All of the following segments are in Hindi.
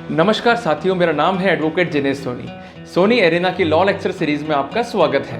नमस्कार साथियों, मेरा नाम है एडवोकेट जिनेश सोनी। सोनी एरेना की लॉ लेक्चर सीरीज में आपका स्वागत है।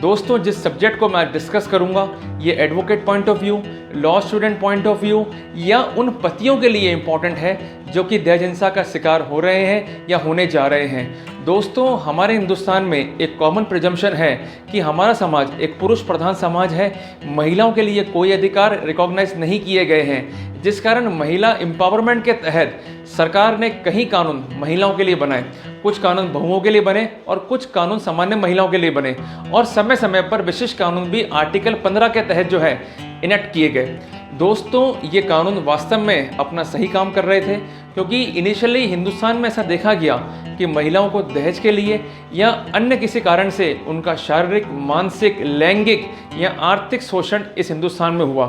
दोस्तों, जिस सब्जेक्ट को मैं डिस्कस करूंगा ये advocate point of view, law student point of view या उन पतियों के लिए इम्पॉर्टेंट है जो कि दहेज हिंसा का शिकार हो रहे हैं या होने जा रहे हैं। दोस्तों, हमारे हिंदुस्तान में एक कॉमन प्रिजम्पशन है कि हमारा समाज एक पुरुष प्रधान समाज है। महिलाओं के लिए कोई अधिकार रिकॉग्नाइज नहीं किए गए हैं, जिस कारण महिला एम्पावरमेंट के तहत सरकार ने कई कानून महिलाओं के लिए बनाए। कुछ कानून बहुओं के लिए बने और कुछ कानून सामान्य महिलाओं के लिए बने, और समय समय पर विशेष कानून भी आर्टिकल 15 के तहत जो है इनेक्ट किए गए। दोस्तों, ये कानून वास्तव में अपना सही काम कर रहे थे, क्योंकि इनिशियली हिंदुस्तान में ऐसा देखा गया कि महिलाओं को दहेज के लिए या अन्य किसी कारण से उनका शारीरिक, मानसिक, लैंगिक या आर्थिक शोषण इस हिंदुस्तान में हुआ।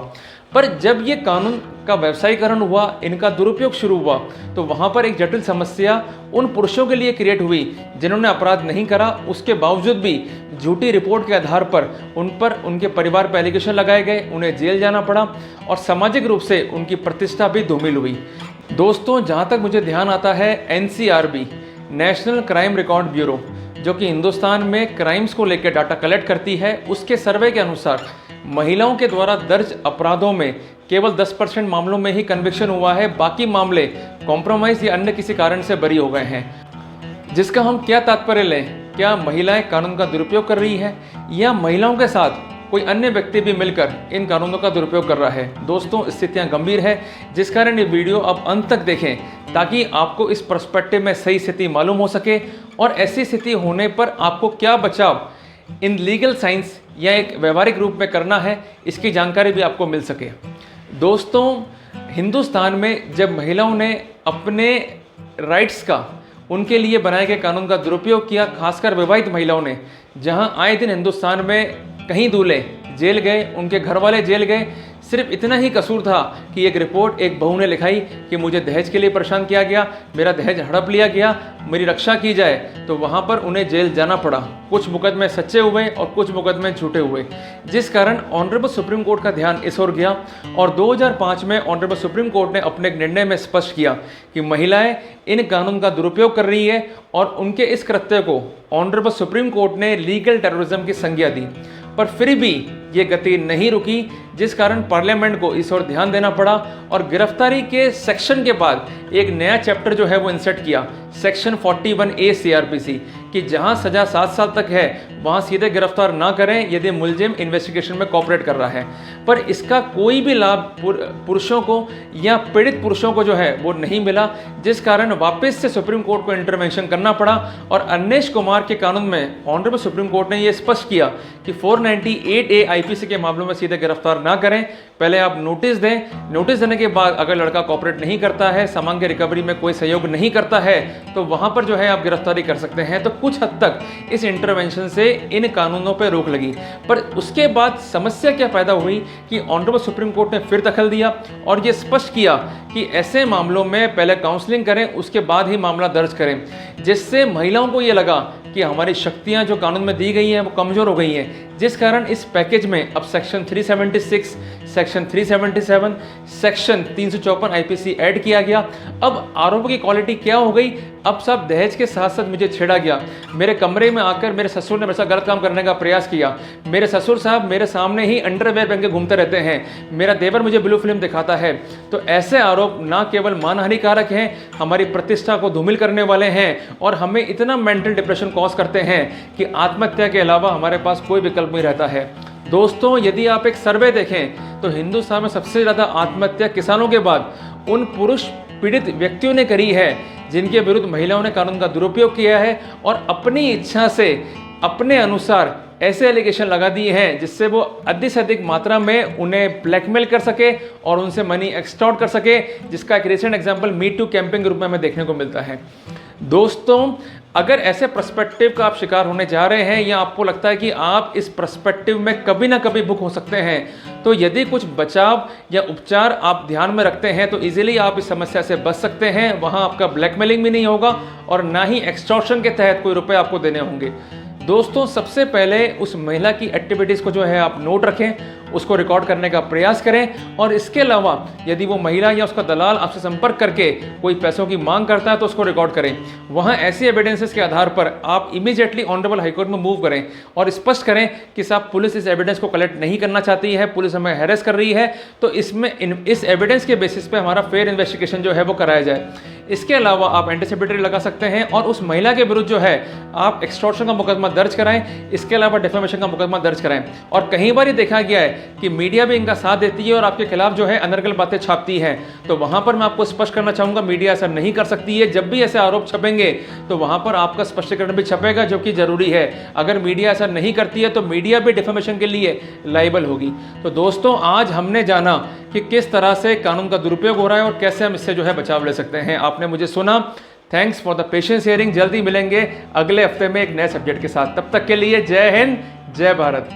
पर जब ये कानून का व्यवसायीकरण हुआ, इनका दुरुपयोग शुरू हुआ, तो वहाँ पर एक जटिल समस्या उन पुरुषों के लिए क्रिएट हुई जिन्होंने अपराध नहीं करा, उसके बावजूद भी झूठी रिपोर्ट के आधार पर उनके परिवार पर एलिगेशन लगाए गए, उन्हें जेल जाना पड़ा और सामाजिक रूप से उनकी प्रतिष्ठा भी धूमिल हुई। दोस्तों, जहाँ तक मुझे ध्यान आता है, NCRB national crime record bureau, जो कि हिंदुस्तान में क्राइम्स को लेकर डाटा कलेक्ट करती है, उसके सर्वे के अनुसार महिलाओं के द्वारा दर्ज अपराधों में केवल 10% मामलों में ही कन्विक्शन हुआ है। बाकी मामले कॉम्प्रोमाइज या अन्य किसी कारण से बरी हो गए हैं। जिसका हम क्या तात्पर्य लें? क्या महिलाएं कानून का दुरुपयोग कर रही है या महिलाओं के साथ कोई अन्य व्यक्ति भी मिलकर इन कानूनों का दुरुपयोग कर रहा है? दोस्तों, स्थितियां गंभीर है, जिस कारण ये वीडियो आप अंत तक देखें ताकि आपको इस पर्सपेक्टिव में सही स्थिति मालूम हो सके, और ऐसी स्थिति होने पर आपको क्या बचाव इन लीगल साइंस या एक व्यवहारिक रूप में करना है, इसकी जानकारी भी आपको मिल सके। दोस्तों, हिंदुस्तान में जब महिलाओं ने अपने राइट्स का, उनके लिए बनाए गए कानून का दुरुपयोग किया, खासकर विवाहित महिलाओं ने, जहां आए दिन हिंदुस्तान में कहीं दूल्हे जेल गए, उनके घर वाले जेल गए, सिर्फ इतना ही कसूर था कि एक रिपोर्ट एक बहू ने लिखाई कि मुझे दहेज के लिए परेशान किया गया, मेरा दहेज हड़प लिया गया, मेरी रक्षा की जाए, तो वहाँ पर उन्हें जेल जाना पड़ा। कुछ मुकदमे सच्चे हुए और कुछ मुकदमे झूठे हुए, जिस कारण ऑनरेबल सुप्रीम कोर्ट का ध्यान इस ओर गया, और 2005 में ऑनरेबल सुप्रीम कोर्ट ने अपने एक निर्णय में स्पष्ट किया कि महिलाएं इन कानून का दुरुपयोग कर रही है, और उनके इस कृत्य को ऑनरेबल सुप्रीम कोर्ट ने लीगल टेररिज्म की संज्ञा दी। पर फिर भी ये गति नहीं रुकी, जिस कारण पार्लियामेंट को इस ओर ध्यान देना पड़ा, और गिरफ्तारी के सेक्शन के बाद एक नया चैप्टर जो है वो इंसर्ट किया, सेक्शन 41A CRPC, कि जहां सजा 7 साल तक है वहां सीधे गिरफ्तार ना करें यदि मुलजिम इन्वेस्टिगेशन में कोऑपरेट कर रहा है। पर इसका कोई भी लाभ पुरुषों को या पीड़ित पुरुषों को जो है वो नहीं मिला, जिस कारण वापस से सुप्रीम कोर्ट को इंटरवेंशन करना पड़ा, और अनिश कुमार के कानून में ऑनरेबल सुप्रीम कोर्ट ने यह स्पष्ट किया कि 498A IPC के मामलों में सीधे गिरफ्तार ना करें, पहले आप नोटिस दें। नोटिस देने के बाद अगर लड़का कोऑपरेट नहीं करता है, सामान के रिकवरी में कोई सहयोग नहीं करता है, तो वहां पर जो है आप गिरफ्तारी कर सकते हैं। तो कुछ हद तक इस इंटरवेंशन से इन कानूनों पर रोक लगी। पर उसके बाद समस्या क्या पैदा हुई कि ऑनरेबल सुप्रीम कोर्ट ने फिर दखल दिया और ये स्पष्ट किया कि ऐसे मामलों में पहले काउंसलिंग करें, उसके बाद ही मामला दर्ज करें, जिससे महिलाओं को ये लगा कि हमारी शक्तियां जो कानून में दी गई हैं वो कमज़ोर हो गई हैं, जिस कारण इस पैकेज में अब section 376, section 377, section 354 IPC add किया गया। अब आरोप की क्वालिटी क्या हो गई? अब सब दहेज के साथ साथ मुझे छेड़ा गया, मेरे कमरे में आकर मेरे ससुर ने मेरे साथ गलत काम करने का प्रयास किया, मेरे ससुर साहब मेरे सामने ही अंडरवेयर पहन के घूमते रहते हैं, मेरा देवर मुझे ब्लू फिल्म दिखाता है। तो ऐसे आरोप ना केवल मानहानिकारक हैं, हमारी प्रतिष्ठा को धूमिल करने वाले हैं, और हमें इतना मेंटल डिप्रेशन कॉज करते हैं कि आत्महत्या के अलावा हमारे पास कोई विकल्प नहीं रहता है। दोस्तों, यदि आप एक सर्वे देखें तो हिंदुस्तान में सबसे ज़्यादा आत्महत्या किसानों के बाद उन पुरुष पीड़ित व्यक्तियों ने करी है जिनके विरुद्ध महिलाओं ने कानून का दुरुपयोग किया है, और अपनी इच्छा से अपने अनुसार ऐसे एलिगेशन लगा दिए हैं जिससे वो अधिक से अधिक मात्रा में उन्हें ब्लैकमेल कर सके और उनसे मनी एक्सटॉर्ट कर सके, जिसका एक रिसेंट एग्जांपल मी टू कैंपिंग ग्रुप में हमें देखने को मिलता है। दोस्तों, अगर ऐसे पर्सपेक्टिव का आप शिकार होने जा रहे हैं या आपको लगता है कि आप इस पर्सपेक्टिव में कभी ना कभी बुक हो सकते हैं, तो यदि कुछ बचाव या उपचार आप ध्यान में रखते हैं तो इजीली आप इस समस्या से बच सकते हैं। वहां आपका ब्लैकमेलिंग भी नहीं होगा और ना ही एक्सटॉर्शन के तहत कोई रुपए आपको देने होंगे। दोस्तों, सबसे पहले उस महिला की एक्टिविटीज़ को जो है आप नोट रखें उसको रिकॉर्ड करने का प्रयास करें। और इसके अलावा यदि वो महिला या उसका दलाल आपसे संपर्क करके कोई पैसों की मांग करता है तो उसको रिकॉर्ड करें। वहाँ ऐसी एविडेंसेस के आधार पर आप इमीडिएटली ऑनरेबल हाईकोर्ट में मूव करें और स्पष्ट करें कि साहब पुलिस इस एविडेंस को कलेक्ट नहीं करना चाहती है, पुलिस हमें हैरेस कर रही है, तो इसमें इस एविडेंस के बेसिस पे हमारा फेयर इन्वेस्टिगेशन जो है वो कराया जाए। इसके अलावा आप एंटीसिपेटरी लगा सकते हैं और उस महिला के विरुद्ध जो है आप एक्सटॉर्शन का मुकदमा दर्ज कराएं, इसके अलावा डिफेमेशन का मुकदमा दर्ज कराएं। और कई बार ये देखा गया है कि मीडिया भी इनका साथ देती है और आपके खिलाफ जो है अनर्गल बातें छापती है, तो वहां पर मैं आपको स्पष्ट करना चाहूंगा मीडिया ऐसा नहीं कर सकती है। जब भी ऐसे आरोप छपेंगे तो वहां पर आपका स्पष्टीकरण भी छपेगा, जो कि जरूरी है। अगर मीडिया ऐसा नहीं करती है तो मीडिया भी डिफेमेशन के लिए लायबल होगी। तो दोस्तों, आज हमने जाना कि किस तरह से कानून का दुरुपयोग हो रहा है और कैसे हम इससे जो है बचाव ले सकते हैं। आपने मुझे सुना, thanks for the patience hearing. जल्दी मिलेंगे अगले हफ्ते में एक नए सब्जेक्ट के साथ। तब तक के लिए जय हिंद, जय भारत।